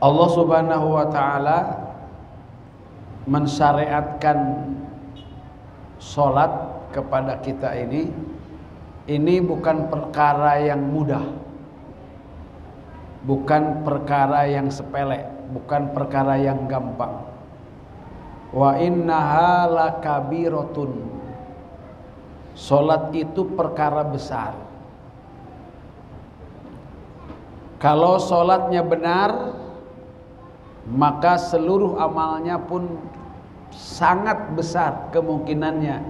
Allah Subhanahu wa taala mensyariatkan salat kepada kita ini bukan perkara yang mudah, bukan perkara yang sepele, bukan perkara yang gampang. Wa innaha lakabiratun. Salat itu perkara besar. Kalau salatnya benar, maka seluruh amalnya pun sangat besar kemungkinannya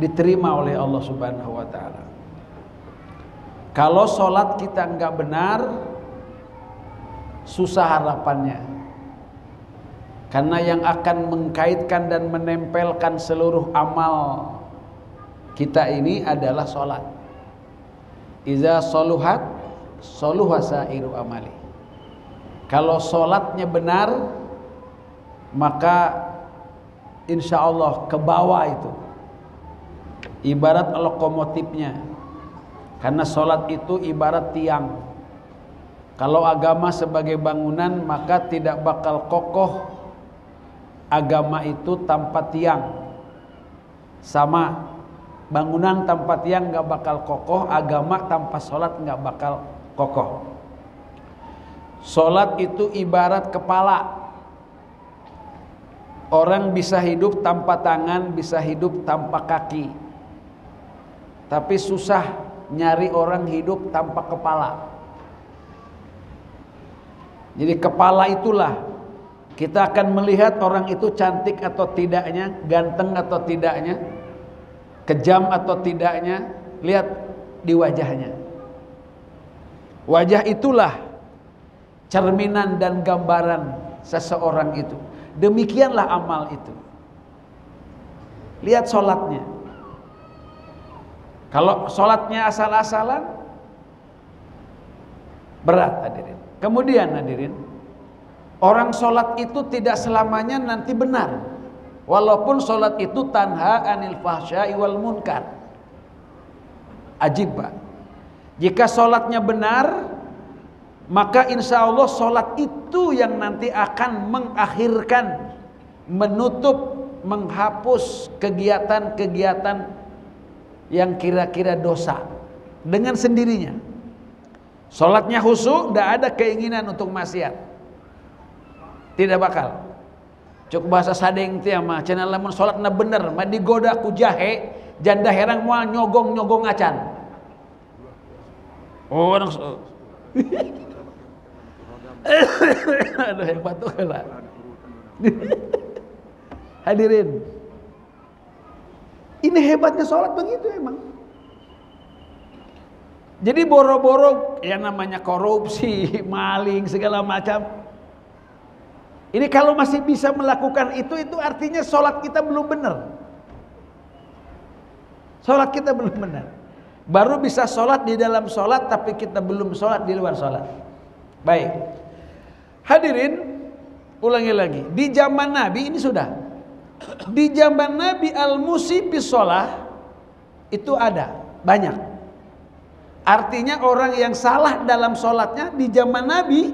diterima oleh Allah Subhanahu wa taala. Kalau salat kita enggak benar, susah harapannya. Karena yang akan mengkaitkan dan menempelkan seluruh amal kita ini adalah salat. Iza soluhat soluha sairu amali. Kalau salatnya benar, maka insya Allah ke bawah itu ibarat lokomotifnya. Karena salat itu ibarat tiang. Kalau agama sebagai bangunan, maka tidak bakal kokoh agama itu tanpa tiang. Sama, bangunan tanpa tiang gak bakal kokoh, agama tanpa salat gak bakal kokoh. Salat itu ibarat kepala. Orang bisa hidup tanpa tangan, bisa hidup tanpa kaki. Tapi susah nyari orang hidup tanpa kepala. Jadi kepala itulah kita akan melihat orang itu cantik atau tidaknya, ganteng atau tidaknya, kejam atau tidaknya, lihat di wajahnya. Wajah itulah cerminan dan gambaran seseorang itu. Demikianlah amal itu. Lihat sholatnya. Kalau sholatnya asal-asalan, berat hadirin. Kemudian hadirin, orang sholat itu tidak selamanya nanti benar. Walaupun sholat itu tanha anil fahsya'i wal munkar. Ajib Pak. Jika sholatnya benar, maka insya Allah sholat itu yang nanti akan mengakhirkan, menutup, menghapus kegiatan-kegiatan yang kira-kira dosa dengan sendirinya. Sholatnya khusyuk, tidak ada keinginan untuk maksiat, tidak bakal. Cuk bahasa sadeng teh mah cenah lamun sholatna bener mah digoda ku jahe, janda herang moal nyogong acan. Oh, orang aduh hebat tuh lah. Hadirin, ini hebatnya sholat begitu emang. Jadi boro-boro yang namanya korupsi, maling segala macam. Ini kalau masih bisa melakukan itu artinya sholat kita belum benar. Sholat kita belum benar. Baru bisa sholat di dalam sholat, tapi kita belum sholat di luar sholat. Baik. Hadirin, ulangi lagi. Di zaman Nabi ini sudah. Di zaman Nabi al-musibis sholah itu ada banyak. Artinya orang yang salah dalam sholatnya di zaman Nabi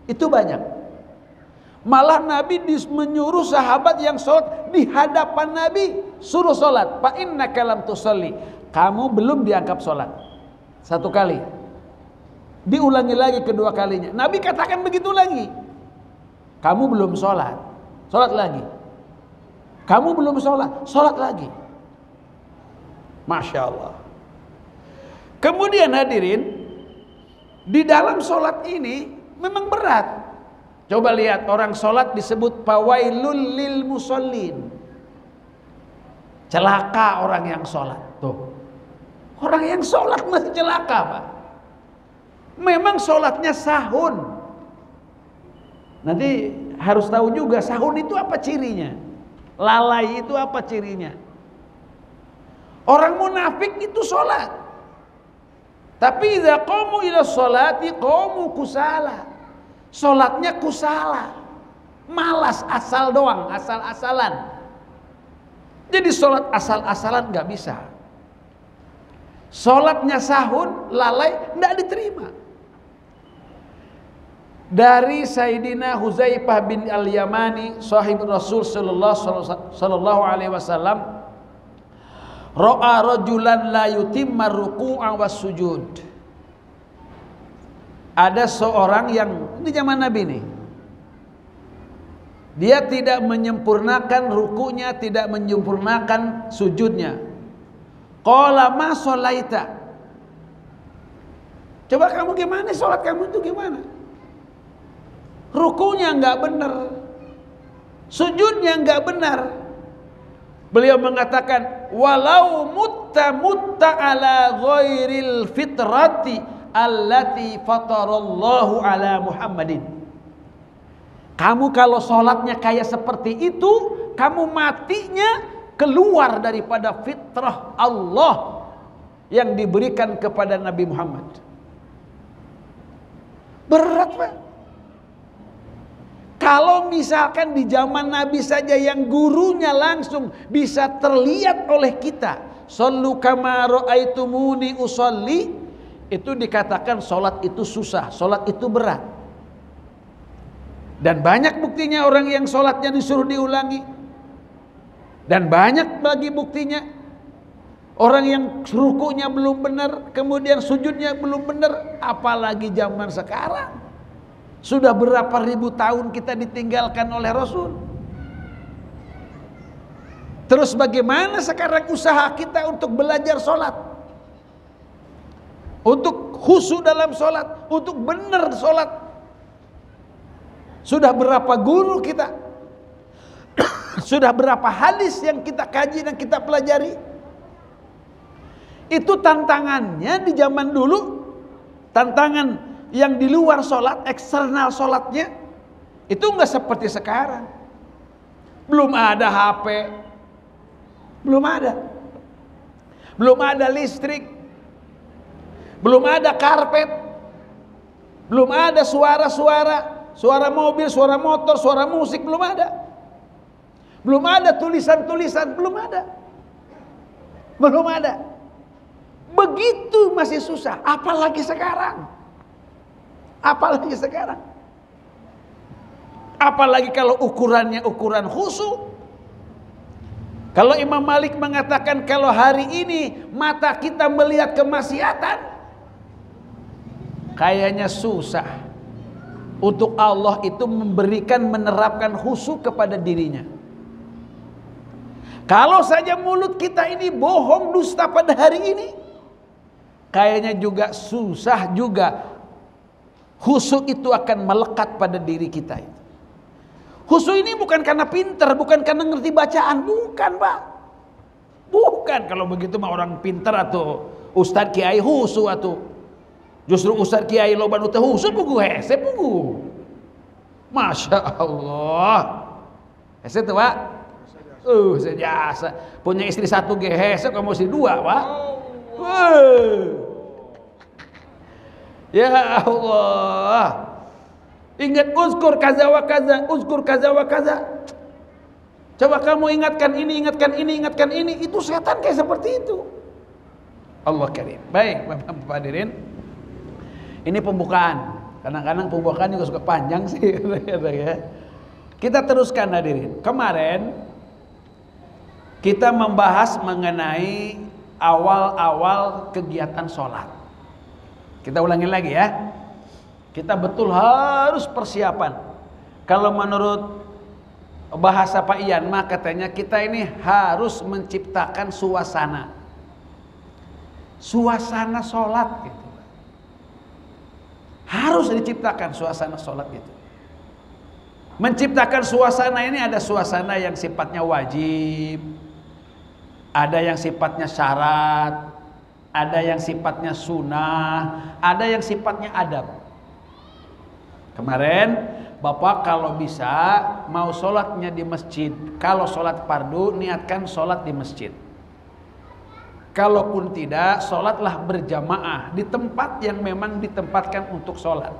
itu banyak. Malah Nabi menyuruh sahabat yang sholat di hadapan Nabi, suruh sholat. Fa innaka lam tusalli. Kamu belum dianggap sholat. Satu kali. Diulangi lagi kedua kalinya. Nabi katakan begitu lagi. Kamu belum sholat. Sholat lagi. Kamu belum sholat. Sholat lagi. Masya Allah. Kemudian hadirin, di dalam sholat ini memang berat. Coba lihat orang sholat disebut fawailul lil musallin. Celaka orang yang sholat. Tuh, orang yang sholat masih celaka Pak. Memang sholatnya sahun. Nanti harus tahu juga sahun itu apa cirinya. Lalai itu apa cirinya. Orang munafik itu sholat, tapi idza qamu ila sholati qamu kusala. Sholatnya kusala, malas, asal doang, asal-asalan. Jadi sholat asal-asalan nggak bisa. Sholatnya sahun, lalai, nggak diterima. dari Sayyidina Huzaifah bin Al-Yamani sahib Rasul sallallahu alaihi wasallam, ra'a rajulan la yutimma ruku'a was sujud. Ada seorang yang di zaman Nabi nih, dia tidak menyempurnakan rukunya, tidak menyempurnakan sujudnya. Qala ma sholaita. Coba kamu gimana sholat kamu itu gimana? Rukunya enggak benar, sujudnya enggak benar. Beliau mengatakan, walau mutta ala ghairil fitrati allati fatarallahu ala Muhammadin. Kamu kalau sholatnya kayak seperti itu, kamu matinya keluar daripada fitrah Allah yang diberikan kepada Nabi Muhammad. Berat, Pak. Kalau misalkan di zaman Nabi saja yang gurunya langsung bisa terlihat oleh kita, shollu kama ra'aitumuni usolli, itu dikatakan sholat itu susah, sholat itu berat. Dan banyak buktinya orang yang sholatnya disuruh diulangi. Dan banyak lagi buktinya orang yang rukunya belum benar, kemudian sujudnya belum benar, apalagi zaman sekarang. Sudah berapa ribu tahun kita ditinggalkan oleh Rasul. Terus bagaimana sekarang usaha kita untuk belajar sholat, untuk khusyuk dalam sholat, untuk benar sholat? Sudah berapa guru kita, sudah berapa hadis yang kita kaji dan kita pelajari? Itu tantangannya di zaman dulu. Tantangan yang di luar sholat, eksternal sholatnya, itu enggak seperti sekarang. Belum ada HP, belum ada listrik, belum ada karpet, belum ada suara-suara, suara mobil, suara motor, suara musik, belum ada. Belum ada tulisan-tulisan, belum ada. Begitu masih susah, apalagi sekarang. Apalagi kalau ukurannya ukuran khusyuk. Kalau Imam Malik mengatakan kalau hari ini mata kita melihat kemaksiatan, kayaknya susah untuk Allah itu menerapkan khusyuk kepada dirinya. Kalau saja mulut kita ini bohong dusta pada hari ini, kayaknya juga susah juga khusyuk itu akan melekat pada diri kita. Khusyuk ini bukan karena pintar, bukan karena ngerti bacaan, bukan, Pak. Bukan. Kalau begitu mah orang pintar atau ustadz kiai khusyuk atau justru ustadz kiai loba nu teu khusyuk pugu hese pugu. Masya Allah. Hese tuh, Pak. Sejasa punya istri satu ge hese kamu istri dua, Pak. Ya Allah, ingat uzkur kaza wa kaza, uzkur kaza wa kaza. Coba kamu ingatkan ini, itu setan kayak seperti itu. Allah karim. Baik, Bapak hadirin, ini pembukaan. Kadang-kadang pembukaan juga suka panjang sih. Kita teruskan hadirin. Kemarin kita membahas mengenai awal-awal kegiatan sholat. Kita ulangi lagi ya. Kita betul harus persiapan. Kalau menurut bahasa Pak Ian mah katanya kita ini harus menciptakan suasana sholat gitu. Harus diciptakan suasana sholat gitu. Menciptakan suasana ini ada suasana yang sifatnya wajib, ada yang sifatnya syarat, ada yang sifatnya sunnah, ada yang sifatnya adab. Kemarin Bapak kalau bisa mau sholatnya di masjid, kalau sholat fardu niatkan sholat di masjid. Kalaupun tidak, sholatlah berjamaah di tempat yang memang ditempatkan untuk sholat.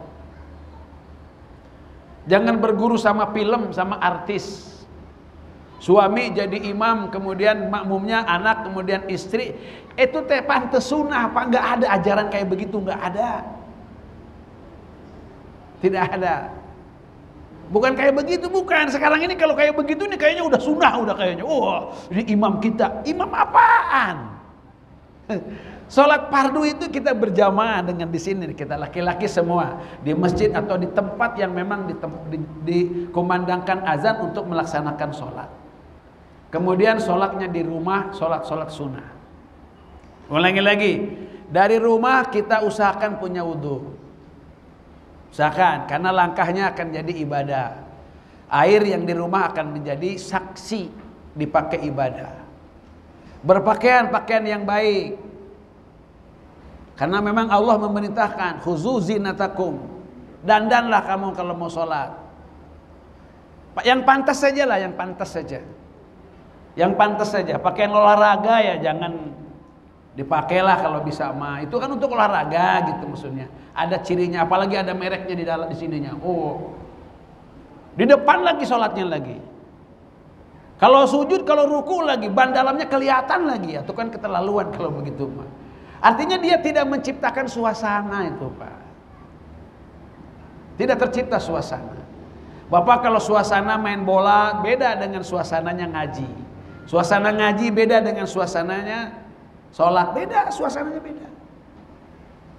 Jangan berguru sama film, sama artis. Suami jadi imam, kemudian makmumnya anak, kemudian istri. Itu teh pantes sunnah apa? Enggak ada ajaran kayak begitu, enggak ada. Tidak ada. Bukan kayak begitu, bukan. Sekarang ini kalau kayak begitu nih kayaknya udah sunnah, udah kayaknya. Wah, ini imam kita. Imam apaan? Sholat fardu itu kita berjamaah dengan di sini, kita laki-laki semua di masjid atau di tempat yang memang dikumandangkan azan untuk melaksanakan sholat. Kemudian sholatnya di rumah, sholat sunnah. Ulangi lagi, dari rumah kita usahakan punya wudhu. Usahakan, karena langkahnya akan jadi ibadah. Air yang di rumah akan menjadi saksi dipakai ibadah. Berpakaian pakaian yang baik. Karena memang Allah memerintahkan khuzu zinatakum. Dandanlah kamu kalau mau sholat. Yang pantas saja lah, yang pantas saja. Yang pantas saja. Pakaian olahraga ya jangan dipakailah kalau bisa mah. Itu kan untuk olahraga gitu maksudnya. Ada cirinya, apalagi ada mereknya di dalam di sininya. Oh. Di depan lagi sholatnya lagi. Kalau sujud, kalau ruku lagi, ban dalamnya kelihatan lagi. Itu kan keterlaluan kalau begitu mah. Artinya dia tidak menciptakan suasana itu, Pak. Tidak tercipta suasana. Bapak kalau suasana main bola beda dengan suasananya ngaji. Suasana ngaji beda dengan suasananya sholat, beda, suasananya beda.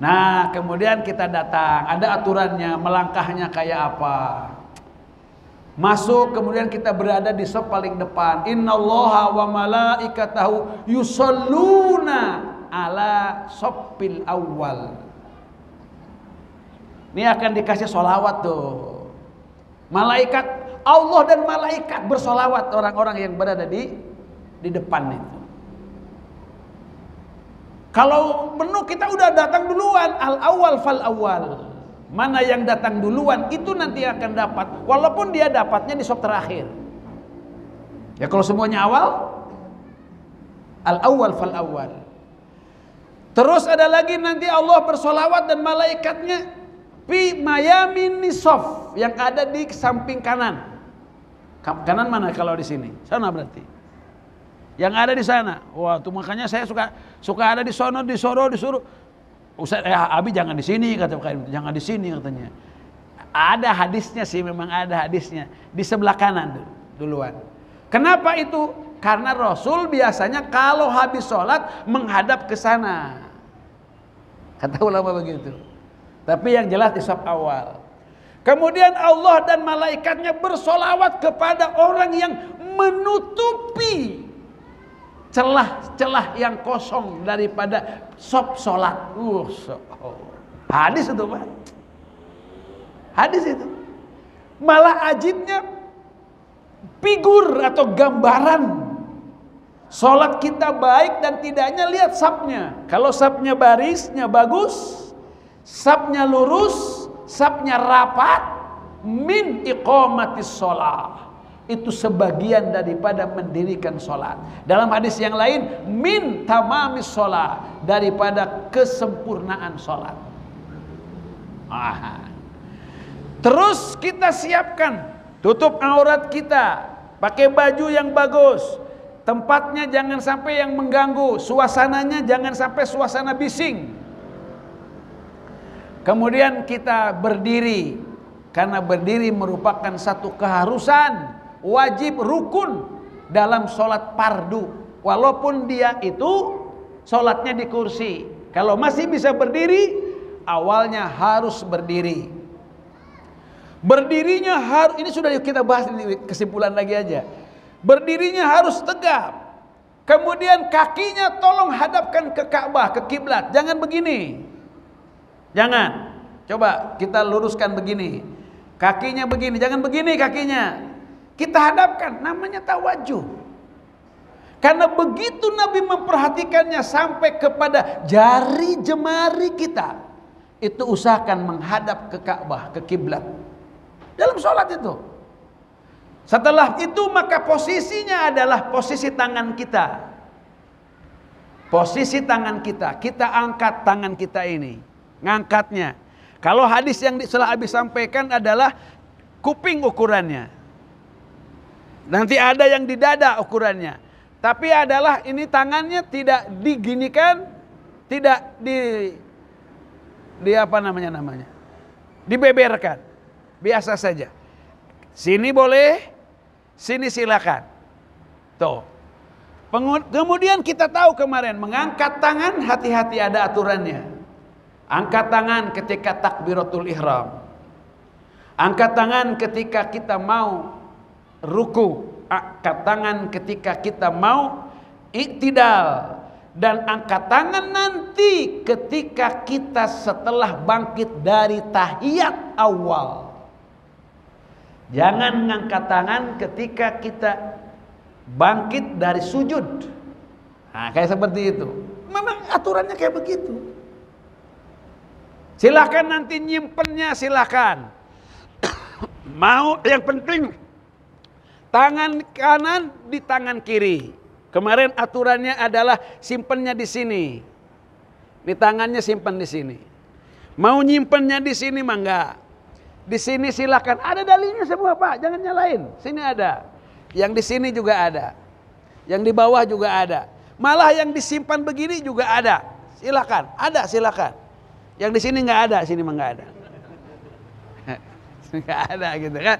Nah, kemudian kita datang, ada aturannya, melangkahnya kayak apa. Masuk, kemudian kita berada di saf paling depan. Innallaha wa malaikatahu yusholluna ala soppil awal. Ini akan dikasih sholawat tuh. Malaikat, Allah dan malaikat bersolawat orang-orang yang berada di depan itu. Kalau menu kita udah datang duluan, al-awwal fal-awwal. Mana yang datang duluan itu nanti akan dapat. Walaupun dia dapatnya di saf terakhir. Ya kalau semuanya awal, al-awwal fal-awwal. Terus ada lagi nanti Allah bersolawat dan malaikatnya fi mayamini saf, yang ada di samping kanan. Kanan mana kalau di sini? Sana berarti. Yang ada di sana. Wah, tuh makanya saya suka ada di sono, disuruh. Ustaz, Abi jangan di sini kata jangan di sini katanya. Ada hadisnya sih, memang ada hadisnya di sebelah kanan duluan. Kenapa itu? Karena Rasul biasanya kalau habis sholat menghadap ke sana. Kata ulama begitu. Tapi yang jelas di saf awal. Kemudian Allah dan malaikatnya bersolawat kepada orang yang menutupi celah-celah yang kosong daripada saf sholat. Hadis itu, Pak. Hadis itu. Malah ajibnya figur atau gambaran sholat kita baik dan tidaknya, lihat safnya. Kalau safnya barisnya bagus, safnya lurus, safnya rapat, min iqamatis sholat, itu sebagian daripada mendirikan sholat. Dalam hadis yang lain, min tamamis sholat, daripada kesempurnaan sholat. Terus kita siapkan, tutup aurat kita, pakai baju yang bagus, tempatnya jangan sampai yang mengganggu, suasananya jangan sampai suasana bising. Kemudian kita berdiri, karena berdiri merupakan satu keharusan, wajib, rukun dalam sholat fardu. Walaupun dia itu sholatnya di kursi, kalau masih bisa berdiri, awalnya harus berdiri. Berdirinya harus, ini sudah kita bahas di kesimpulan lagi aja. Berdirinya harus tegap. Kemudian kakinya tolong hadapkan ke Ka'bah, ke kiblat. Jangan begini. Jangan. Coba kita luruskan begini. Kakinya begini, jangan begini kakinya. Kita hadapkan, namanya tawajuh. Karena begitu Nabi memperhatikannya sampai kepada jari jemari kita, itu usahakan menghadap ke Ka'bah, ke kiblat. Dalam sholat itu. Setelah itu maka posisinya adalah posisi tangan kita. Posisi tangan kita. Kita angkat tangan kita ini. Ngangkatnya. Kalau hadis yang telah Abi sampaikan adalah kuping ukurannya. Nanti ada yang di dada ukurannya. Tapi adalah ini tangannya tidak diginikan, tidak di apa namanya? Dibeberkan. biasa saja. Sini boleh, sini silakan. Tuh. Kemudian kita tahu kemarin mengangkat tangan hati-hati ada aturannya. Angkat tangan ketika takbiratul ihram. Angkat tangan ketika kita mau ruku. Angkat tangan ketika kita mau iktidal. Dan angkat tangan nanti ketika kita setelah bangkit dari tahiyat awal. Jangan ngangkat tangan ketika kita bangkit dari sujud. Nah, kayak seperti itu. Memang aturannya kayak begitu. Silakan nanti nyimpennya, silakan. Mau yang penting tangan kanan di tangan kiri. Kemarin aturannya adalah simpennya di sini. Di tangannya simpan di sini. Mau nyimpennya di sini mah enggak. Di sini silakan. Ada dalilnya semua, Pak. Jangan nyalain. Sini ada. Yang di sini juga ada. Yang di bawah juga ada. Malah yang disimpan begini juga ada. Silakan. Ada, silakan. Yang di sini enggak ada, sini mah enggak ada. Enggak ada gitu kan.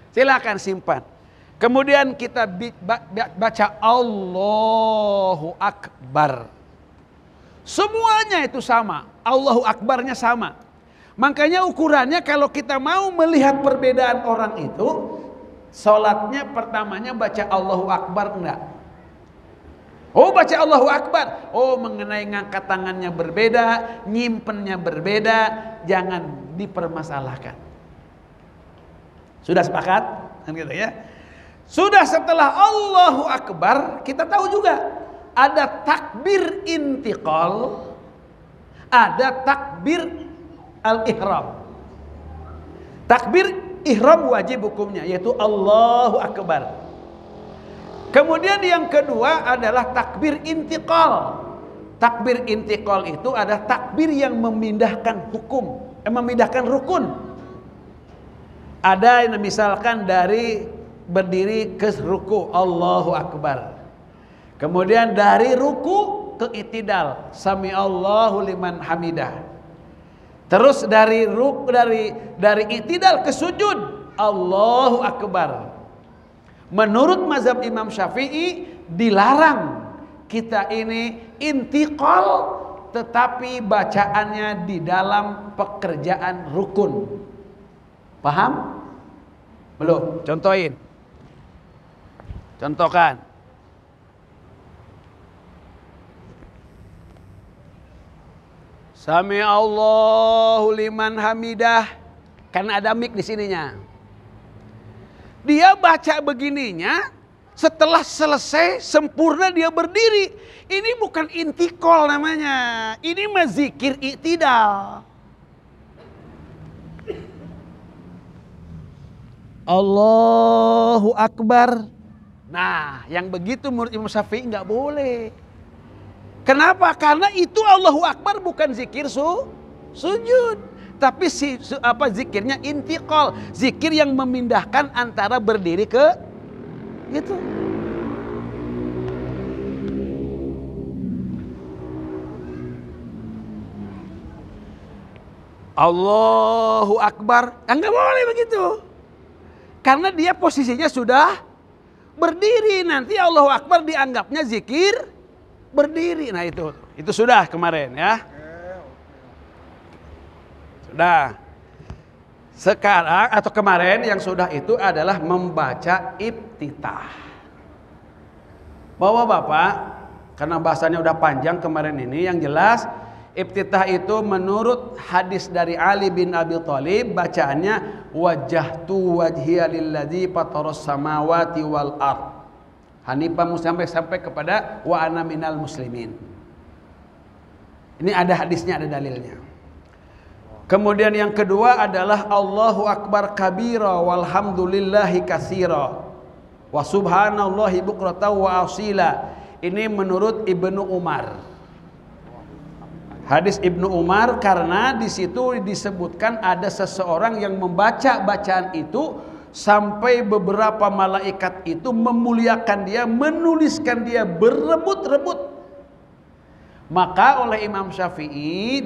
Silakan simpan. Kemudian kita baca Allahu Akbar. Semuanya itu sama. Allahu Akbarnya sama. Makanya ukurannya kalau kita mau melihat perbedaan orang itu, sholatnya pertamanya baca Allahu Akbar enggak? Oh baca Allahu Akbar. Oh mengenai ngangkat tangannya berbeda, nyimpennya berbeda, jangan dipermasalahkan. Sudah sepakat? Kan gitu ya. Sudah setelah Allahu Akbar, kita tahu juga ada takbir intiqal, ada takbir al-ihram. Takbir ihram wajib hukumnya, yaitu Allahu Akbar. Kemudian yang kedua adalah takbir intiqal. Takbir intiqal itu adalah takbir yang memindahkan hukum, memindahkan rukun. Ada yang misalkan dari berdiri ke ruku, Allahu Akbar. Kemudian dari ruku ke i'tidal, sami Allahu liman hamidah. Terus dari i'tidal ke sujud, Allahu Akbar. Menurut mazhab Imam Syafi'i dilarang kita ini intiqal tetapi bacaannya di dalam pekerjaan rukun. Paham? Belum? Contohin. Contohkan. Sami Allahu liman hamidah. Karena ada mik di sininya. Dia baca begininya, setelah selesai sempurna dia berdiri. Ini bukan intikal namanya. Ini mah zikir i'tidal. Allahu Akbar. Nah, yang begitu menurut Imam Syafi'i nggak boleh. Kenapa? Karena itu Allahu Akbar bukan zikir sujud, tapi zikirnya intiqal, zikir yang memindahkan antara berdiri ke gitu. Allahu Akbar, nggak boleh begitu. Karena dia posisinya sudah berdiri, nanti Allahu Akbar dianggapnya zikir berdiri. Nah itu sudah kemarin ya. Sudah. Sekarang atau kemarin yang sudah itu adalah membaca iftitah. Bapak-bapak, karena bahasanya udah panjang kemarin ini, yang jelas iftitah itu menurut hadis dari Ali bin Abi Thalib bacaannya wajjahtu wajhiya lilladzi fataras samawati wal ard. Hanifah sampai kepada wa ana minal muslimin. Ini ada hadisnya, ada dalilnya. Kemudian yang kedua adalah Allahu Akbar kabira walhamdulillahi katsira wa subhanallahi bukratan wa asila. Ini menurut Ibnu Umar. Hadis Ibnu Umar karena di situ disebutkan ada seseorang yang membaca bacaan itu sampai beberapa malaikat itu memuliakan dia, menuliskan dia berebut-rebut. Maka oleh Imam Syafi'i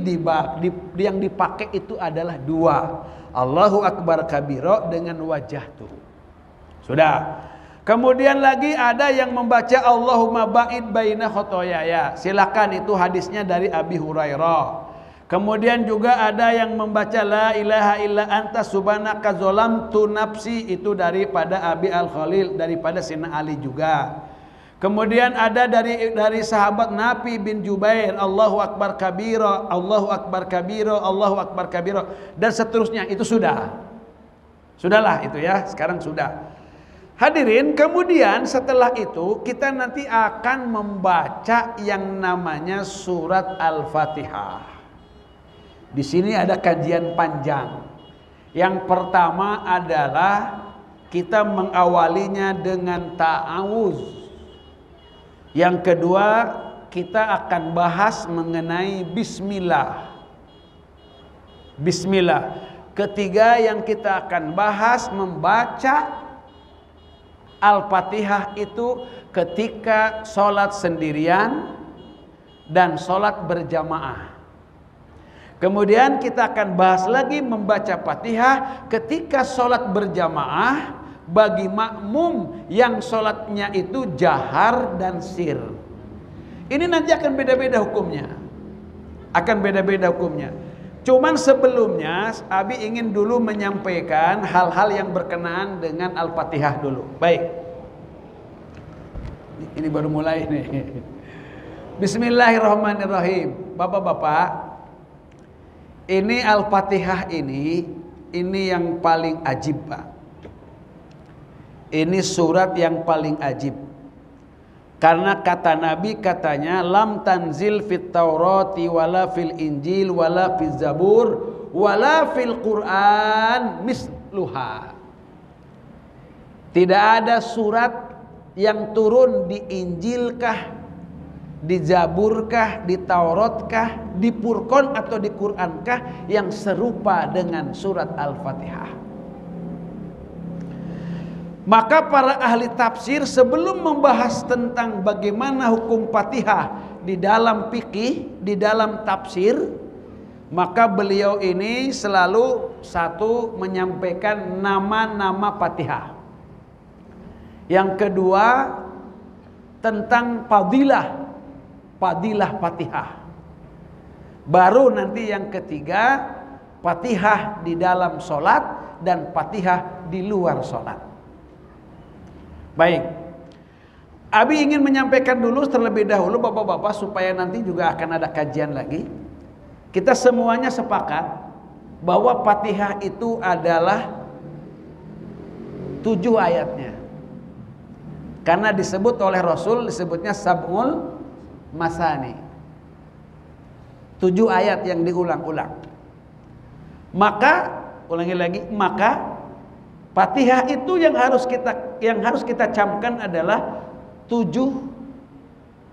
yang dipakai itu adalah dua. Allahu Akbar kabiro dengan wajah tuh. Sudah. Kemudian lagi ada yang membaca Allahumma ba'id baina khotoyaya. Silakan, itu hadisnya dari Abi Hurairah. Kemudian juga ada yang membaca la ilaha illa anta subhanaka zolamtu nafsi, itu daripada Abi Al-Khalil, daripada Sina Ali juga. Kemudian ada dari sahabat Nabi bin Jubair, Allahu Akbar kabiro, Allahu Akbar kabiro, Allahu Akbar kabiro, dan seterusnya. Itu sudahlah itu ya, sekarang sudah. Hadirin, kemudian setelah itu kita nanti akan membaca yang namanya surat Al-Fatihah. Di sini ada kajian panjang. Yang pertama adalah kita mengawalinya dengan ta'awuz. Yang kedua, kita akan bahas mengenai bismillah. Bismillah. Ketiga yang kita akan bahas membaca Al-Fatihah itu ketika sholat sendirian dan sholat berjamaah. Kemudian kita akan bahas lagi membaca Fatihah ketika sholat berjamaah bagi makmum yang sholatnya itu jahar dan sir. Ini nanti akan beda-beda hukumnya. Cuman sebelumnya Abi ingin dulu menyampaikan hal-hal yang berkenaan dengan Al-Fatihah dulu. Baik. Ini baru mulai nih. Bismillahirrahmanirrahim. Bapak-bapak, ini Al-Fatihah ini yang paling ajib, Pak. Ini surat yang paling ajib. Karena kata Nabi, katanya lam tanzil fit Taurati wala fil Injil wala fil Zabur wala fil Quran misluha. Tidak ada surat yang turun di Injil kah, di Zabur kah, di Taurat kah, di Furqan atau di Quran kah yang serupa dengan surat Al-Fatihah. Maka para ahli tafsir sebelum membahas tentang bagaimana hukum Fatihah di dalam fikih, di dalam tafsir, maka beliau ini selalu satu menyampaikan nama-nama Fatihah. Yang kedua tentang fadilah Fatihah. Baru nanti yang ketiga Fatihah di dalam sholat dan Fatihah di luar sholat. Baik, Abi ingin menyampaikan dulu terlebih dahulu bapak-bapak supaya nanti juga akan ada kajian lagi. Kita semuanya sepakat bahwa Fatihah itu adalah 7 ayatnya. Karena disebut oleh Rasul, disebutnya Sab'ul Masani. 7 ayat yang diulang-ulang. Maka, ulangi lagi, maka Fatihah itu yang harus kita camkan adalah 7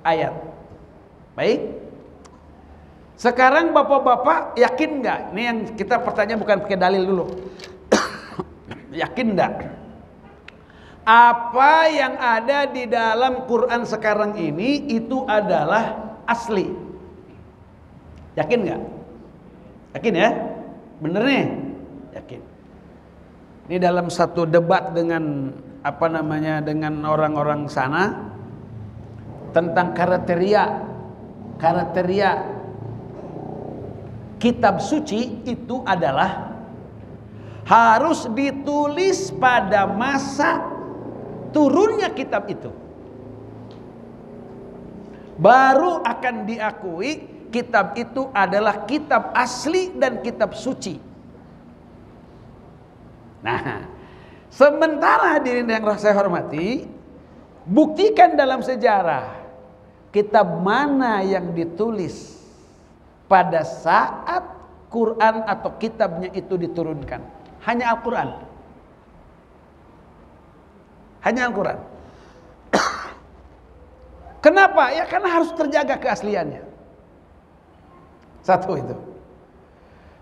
ayat. Baik. Sekarang bapak-bapak yakin nggak? Ini yang kita pertanyaan bukan pakai dalil dulu. Yakin nggak? Apa yang ada di dalam Quran sekarang ini itu adalah asli? Yakin nggak? Yakin ya? Bener nih? Yakin. Ini dalam satu debat dengan dengan orang-orang sana tentang kriteria kitab suci itu adalah harus ditulis pada masa turunnya kitab itu. Baru akan diakui kitab itu adalah kitab asli dan kitab suci. Nah, sementara hadirin yang saya hormati, buktikan dalam sejarah kitab mana yang ditulis pada saat Quran atau kitabnya itu diturunkan. Hanya Al-Quran. Hanya Al-Quran. Kenapa? Ya karena harus terjaga keasliannya. Satu itu.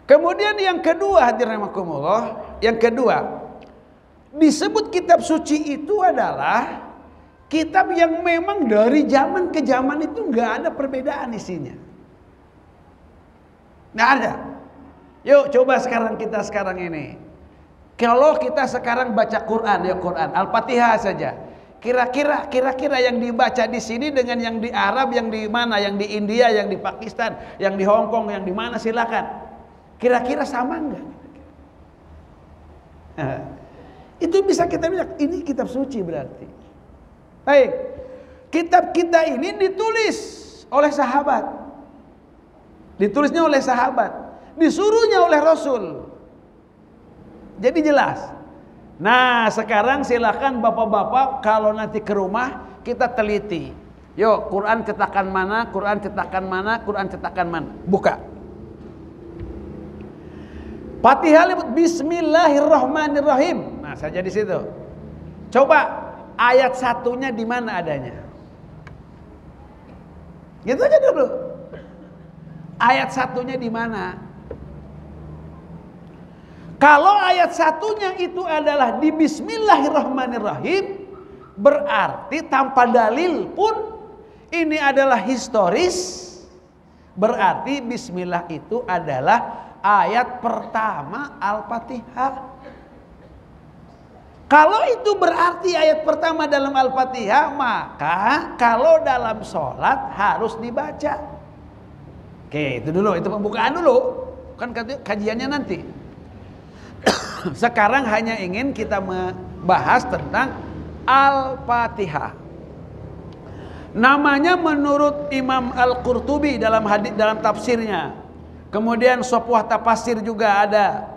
Kemudian yang kedua, hadirin rahimakumullah, yang kedua, disebut kitab suci itu adalah Kitab yang memang dari zaman ke zaman itu nggak ada perbedaan isinya. Nggak ada. Yuk coba kita sekarang ini. Kalau kita sekarang baca Quran, ya Quran, Al-Fatihah saja. Kira-kira yang dibaca di sini dengan yang di Arab, yang di mana, yang di India, yang di Pakistan, yang di Hong Kong, yang di mana, silakan. Kira-kira sama enggak? Itu bisa kita bilang ini kitab suci berarti. Baik, kitab kita ini ditulis oleh sahabat, ditulisnya oleh sahabat, disuruhnya oleh Rasul. Jadi jelas. Nah sekarang silakan bapak-bapak kalau nanti ke rumah kita teliti. Yuk Quran cetakan mana, Quran cetakan mana, Quran cetakan mana. Buka. Fatihah Bismillahirrahmanirrahim. Nah saja di situ. Coba ayat satunya di mana adanya? Gitu aja dulu. Ayat satunya di mana? Kalau ayat satunya itu adalah di Bismillahirrahmanirrahim, berarti tanpa dalil pun ini adalah historis. Berarti Bismillah itu adalah ayat pertama Al-Fatihah. Kalau itu berarti ayat pertama dalam Al-Fatihah, maka kalau dalam sholat harus dibaca. Oke, itu dulu, itu pembukaan dulu. Kan kajiannya nanti. Sekarang hanya ingin kita membahas tentang Al-Fatihah. Namanya menurut Imam Al-Qurtubi dalam tafsirnya. Kemudian Sofwah Tafasir juga ada,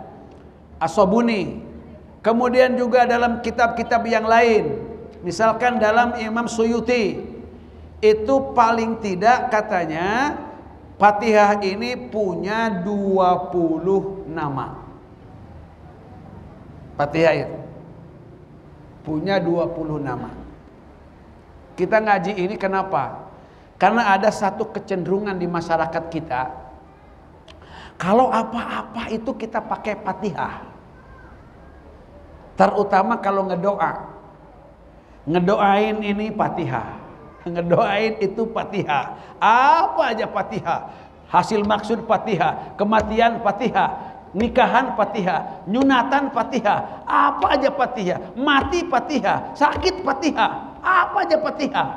As-Sobuni. Kemudian juga dalam kitab-kitab yang lain, misalkan dalam Imam Suyuti, itu paling tidak katanya Fatihah ini punya 20 nama. Fatihah itu punya 20 nama. Kita ngaji ini kenapa? Karena ada satu kecenderungan di masyarakat kita, kalau apa-apa itu kita pakai Fatihah. Terutama kalau ngedoain ini Fatihah, ngedoain itu Fatihah, apa aja Fatihah, hasil maksud Fatihah, kematian Fatihah, nikahan Fatihah, nyunatan Fatihah, apa aja Fatihah, mati Fatihah, sakit Fatihah, apa aja Fatihah.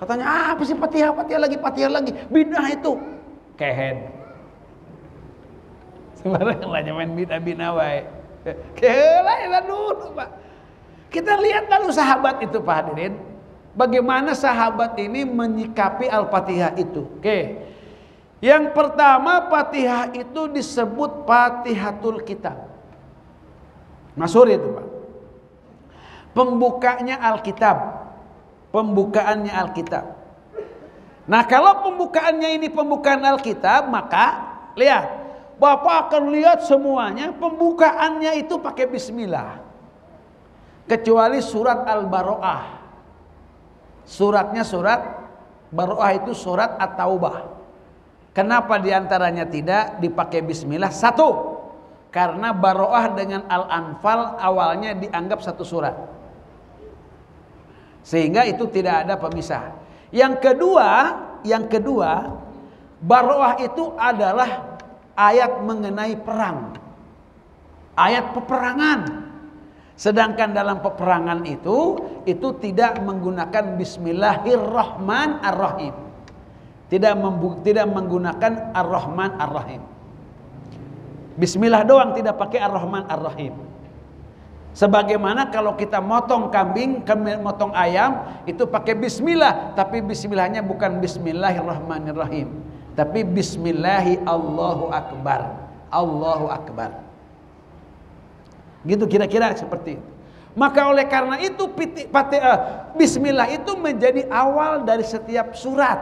Katanya apa sih Fatihah, Fatihah lagi, bidah itu, kehen. Sebenarnya lah main bidah wae. Kelahiran dulu Pak. Kita lihat lalu sahabat itu Pak hadirin, bagaimana sahabat ini menyikapi Al-Fatihah itu. Oke. Yang pertama Fatihah itu disebut Fatihatul Kitab. Masyhur itu Pak. Pembukanya Alkitab. Pembukaannya Alkitab. Nah, kalau pembukaannya ini pembukaan Alkitab, maka lihat Bapak akan lihat semuanya pembukaannya itu pakai bismillah. Kecuali surat Al-Baro'ah. Suratnya surat Baro'ah itu surat At-Taubah. Kenapa diantaranya tidak dipakai bismillah? Satu, karena Baro'ah dengan Al-Anfal awalnya dianggap satu surat. Sehingga itu tidak ada pemisah. Yang kedua, Baro'ah itu adalah ayat mengenai perang, ayat peperangan. Sedangkan dalam peperangan itu tidak menggunakan Bismillahirrahmanirrahim, tidak menggunakan Ar-Rahman Ar-Rahim. Bismillah doang, tidak pakai Ar-Rahman Ar-Rahim. Sebagaimana kalau kita motong kambing, motong ayam, itu pakai Bismillah, tapi Bismillahnya bukan Bismillahirrahmanirrahim, tapi Bismillahi Allahu Akbar, Allahu Akbar. Gitu kira-kira seperti itu. Maka oleh karena itu Bismillah itu menjadi awal dari setiap surat,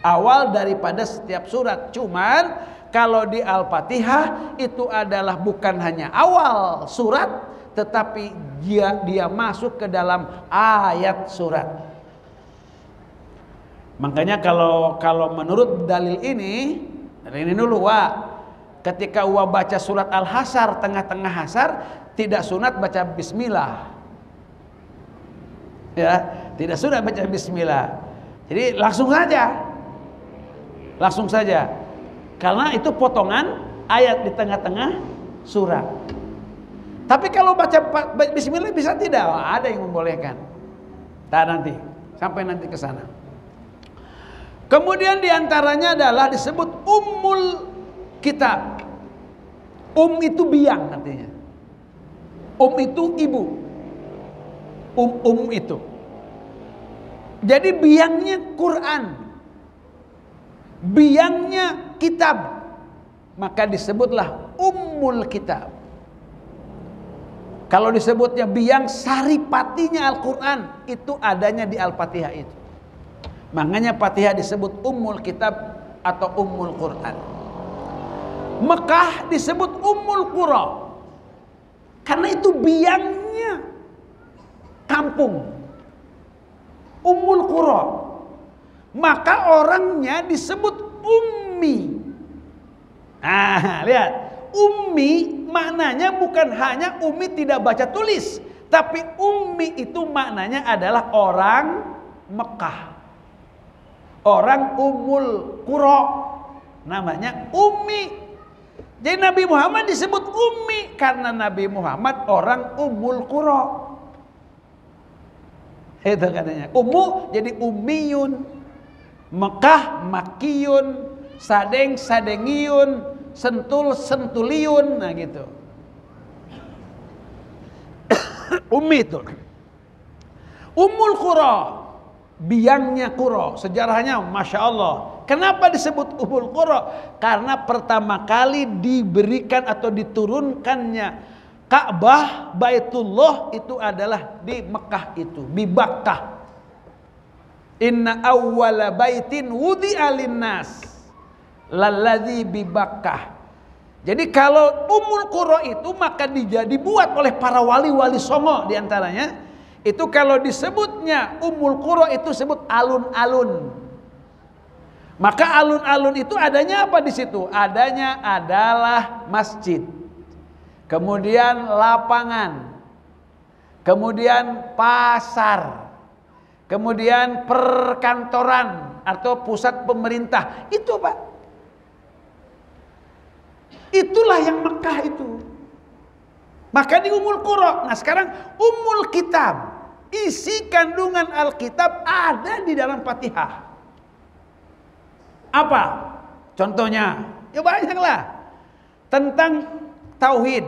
awal daripada setiap surat. Cuman kalau di Al-Fatihah itu adalah bukan hanya awal surat, tetapi dia masuk ke dalam ayat surat. Makanya kalau menurut dalil ini dulu ketika baca surat Al-Hasyr tengah-tengah hasar tidak sunat baca bismillah. Ya, tidak sudah baca bismillah. Jadi langsung saja. Karena itu potongan ayat di tengah-tengah surat. Tapi kalau baca bismillah bisa tidak? Ada yang membolehkan. Nanti sampai nanti ke sana. Kemudian diantaranya adalah disebut ummul kitab. Itu biang artinya. Itu ibu. Itu. Jadi biangnya Quran. Biangnya kitab. Maka disebutlah ummul kitab. Kalau disebutnya biang, saripatinya Al-Quran, itu adanya di Al-Fatihah itu. Makanya Fatihah disebut ummul kitab atau ummul Quran. Mekah disebut ummul qura. Karena itu biangnya kampung. Ummul qura. Maka orangnya disebut ummi. Lihat. Ummi maknanya bukan hanya ummi tidak baca tulis, tapi ummi itu maknanya adalah orang Mekah, orang Ummul Qura, namanya ummi. Jadi Nabi Muhammad disebut ummi karena Nabi Muhammad orang Ummul Qura. Itu katanya. Ummu jadi ummiyun, Mekah makiyun, Sadeng sadengiyun, Sentul sentuliun, nah gitu. Ummi itu Ummul Qura, biangnya Qura. Sejarahnya Masya Allah. Kenapa disebut Ummul Qura? Karena pertama kali diberikan atau diturunkannya Ka'bah Baitullah itu adalah di Mekah itu, di Bakkah. Inna awwala baitin wudi'a linnas lalladzi bi Bakkah. Jadi kalau Ummul Qura itu maka dibuat oleh para wali-wali songo diantaranya. Itu kalau disebutnya Ummul Qura itu disebut alun-alun. Maka alun-alun itu adanya apa di situ? Adanya adalah masjid. Kemudian lapangan. Kemudian pasar. Kemudian perkantoran atau pusat pemerintah. Itu Pak. Itulah yang Mekah itu. Maka di Ummul Qura. Nah sekarang Ummul Kitab. Isi kandungan Alkitab ada di dalam Fatihah. Apa? Contohnya? Ya banyaklah. Tentang tauhid.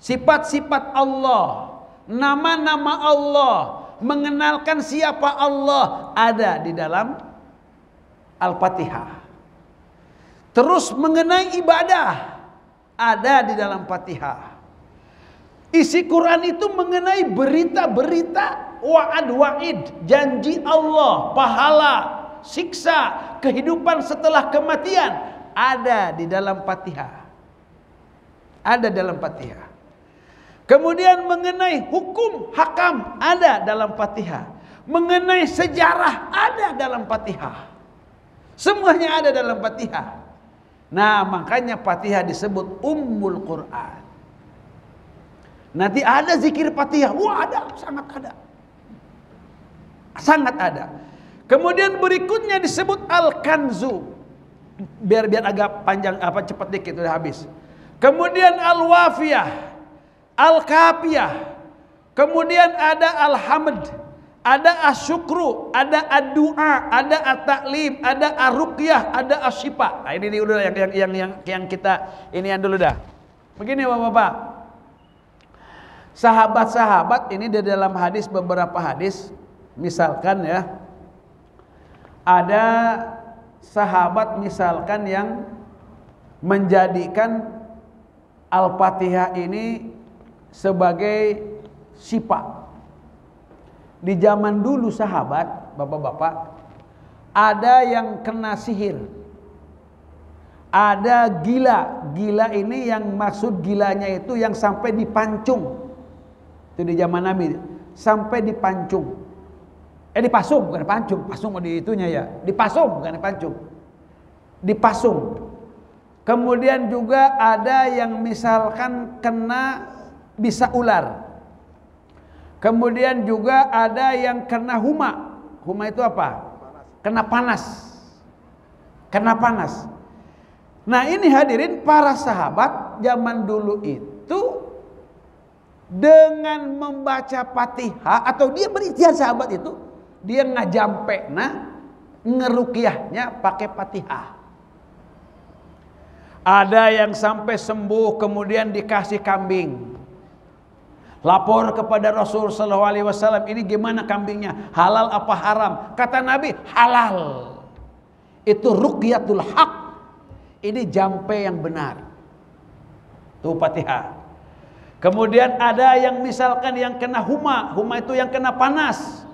Sifat-sifat Allah. Nama-nama Allah. Mengenalkan siapa Allah. Ada di dalam Al-Fatihah. Terus mengenai ibadah ada di dalam Fatihah. Isi Quran itu mengenai berita-berita wa'ad-wa'id, janji Allah, pahala, siksa, kehidupan setelah kematian ada di dalam Fatihah. Ada dalam Fatihah. Kemudian mengenai hukum hakam ada dalam Fatihah. Mengenai sejarah ada dalam Fatihah. Semuanya ada dalam Fatihah. Nah makanya Fatihah disebut Ummul Quran. Nanti ada zikir Fatihah. Wah ada, sangat ada. Sangat ada. Kemudian berikutnya disebut Al-Kanzu. Biar agak panjang, cepat dikit udah habis. Kemudian Al-Wafiyah, Al-Kafiyah. Kemudian ada Al-Hamd. Ada asyukru, ada ad-du'a, ada at-ta'lim, ada ar-ruqyah, ada asyifa. Nah, ini udah yang kita ini yang dulu dah. Begini Bapak-bapak. Sahabat-sahabat ini di dalam hadis, beberapa hadis, misalkan ya, ada sahabat misalkan yang menjadikan Al-Fatihah ini sebagai syifa. Di zaman dulu sahabat, bapak-bapak, ada yang kena sihir. Ada gila. Gila ini yang maksud gilanya itu yang sampai dipancung. Itu di zaman Nabi. Sampai dipancung. Dipasung, bukan dipancung. Pasung di itunya ya. Dipasung, bukan dipancung. Dipasung. Kemudian juga ada yang misalkan kena bisa ular. Kemudian juga ada yang kena huma. Huma itu apa? Kena panas. Kena panas. Nah ini hadirin, para sahabat zaman dulu itu dengan membaca Fatihah, atau dia berikhtiar, sahabat itu dia ngajampena ngeruqyahnya pakai Fatihah. Ada yang sampai sembuh kemudian dikasih kambing. Lapor kepada Rasul sallallahu alaihi wasallam, ini gimana kambingnya? Halal apa haram? Kata Nabi, halal. Itu ruqyatul haq. Ini jampe yang benar. Tuh Fatihah. Kemudian ada yang misalkan yang kena huma. Huma itu yang kena panas.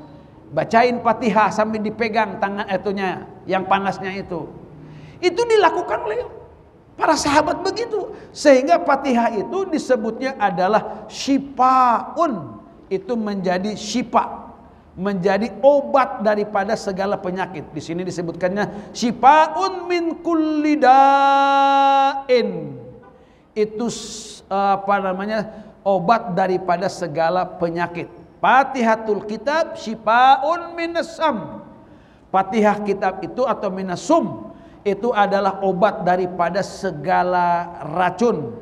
Bacain Fatihah sambil dipegang tangan itunya, yang panasnya itu. Itu dilakukan oleh para sahabat begitu. Sehingga Fatihah itu disebutnya adalah syifaun. Itu menjadi syifa, menjadi obat daripada segala penyakit. Di sini disebutkannya syifaun min kulli da'in. Itu apa namanya? Obat daripada segala penyakit. Fatihatul kitab syifaun minasam. Fatihah kitab itu atau minasum itu adalah obat daripada segala racun.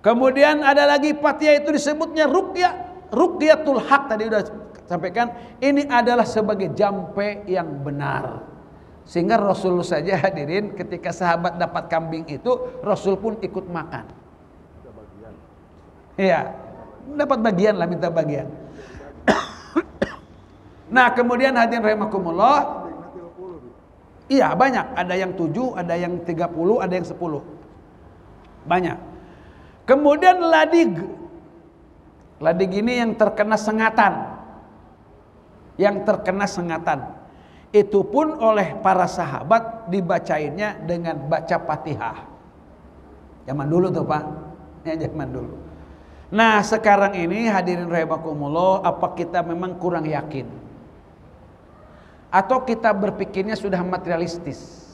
Kemudian ada lagi Fatihah itu disebutnya ruqyah, ruqyatul haq, tadi sudah sampaikan, ini adalah sebagai jampe yang benar. Sehingga Rasul saja hadirin ketika sahabat dapat kambing itu, Rasul pun ikut makan. Iya, dapat bagian lah, minta bagian. Nah kemudian hadirin rahimakumullah, iya banyak, ada yang 7, ada yang 30, ada yang 10. Banyak. Kemudian ladig. Ladig ini yang terkena sengatan. Yang terkena sengatan. Itu pun oleh para sahabat dibacainnya dengan baca Fatihah. Zaman dulu tuh Pak. Ya zaman dulu. Nah sekarang ini hadirin rahimakumullah, apa kita memang kurang yakin? Atau kita berpikirnya sudah materialistis,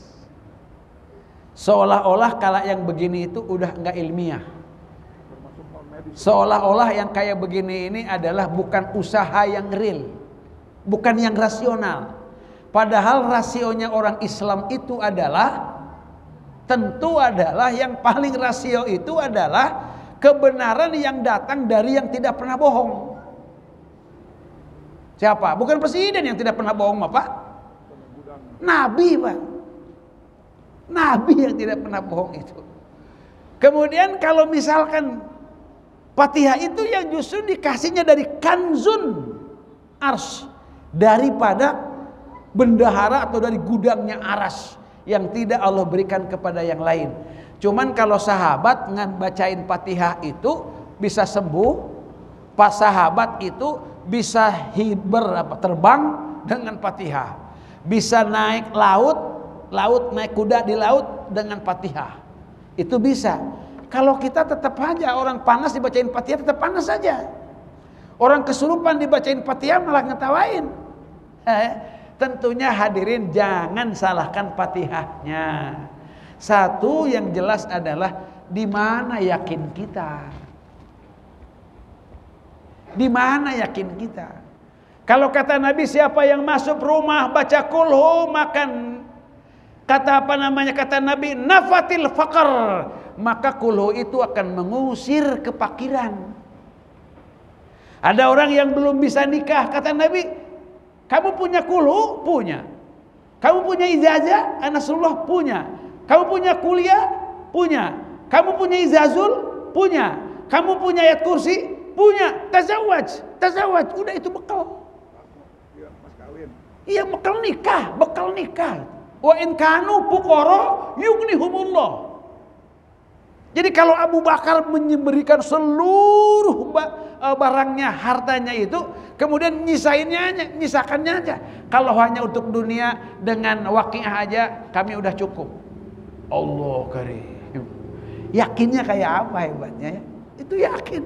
seolah-olah kalau yang begini itu udah nggak ilmiah, seolah-olah yang kayak begini ini adalah bukan usaha yang real, bukan yang rasional. Padahal rasionya orang Islam itu adalah, tentu adalah yang paling rasio itu adalah kebenaran yang datang dari yang tidak pernah bohong. Siapa? Bukan presiden yang tidak pernah bohong, Pak. Nabi, Pak. Nabi yang tidak pernah bohong itu. Kemudian kalau misalkan Fatihah itu yang justru dikasihnya dari kanzun ars, daripada bendahara atau dari gudangnya aras yang tidak Allah berikan kepada yang lain. Cuman kalau sahabat bacain Fatihah itu bisa sembuh, pas sahabat itu bisa terbang dengan Fatihah, bisa naik laut naik kuda di laut dengan Fatihah, itu bisa. Kalau kita tetap aja orang panas dibacain Fatihah tetap panas saja, orang kesurupan dibacain Fatihah malah ngetawain. Tentunya hadirin jangan salahkan Fatihahnya. Satu yang jelas adalah di mana yakin kita. Di mana yakin kita? Kalau kata Nabi, siapa yang masuk rumah baca kulhu, makan kata apa namanya, kata Nabi, nafatil faqr, maka kulhu itu akan mengusir kefakiran. Ada orang yang belum bisa nikah, kata Nabi, kamu punya kulhu? Punya. Kamu punya ijazah? Nasrullah? Punya. Kamu punya kuliah? Punya. Kamu punya izazul? Punya. Kamu punya ayat kursi? Punya. Tazawwaj, udah itu bekal. Iya, bekal nikah. Wa in kanu fuqara yughnihumullah. Jadi kalau Abu Bakar memberikan seluruh barangnya, hartanya itu, kemudian nyisakannya aja. Kalau hanya untuk dunia dengan waqiah aja, kami udah cukup. Allah karim. Yakinnya kayak apa hebatnya ya? Itu yakin.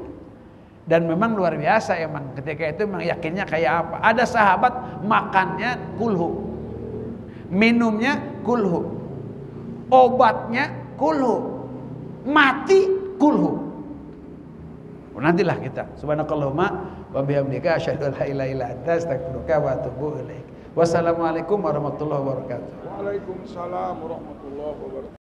Dan memang luar biasa emang ketika itu memang yakinnya kayak apa. Ada sahabat makannya kulhu, minumnya kulhu, obatnya kulhu, mati kulhu. Nantilah kita. Subhanakallahumma wa bihamdika asyhadu an la ilaha illa anta astaghfiruka wa atubu ilaik. Wassalamualaikum warahmatullahi wabarakatuh. Waalaikumsalam warahmatullahi wabarakatuh.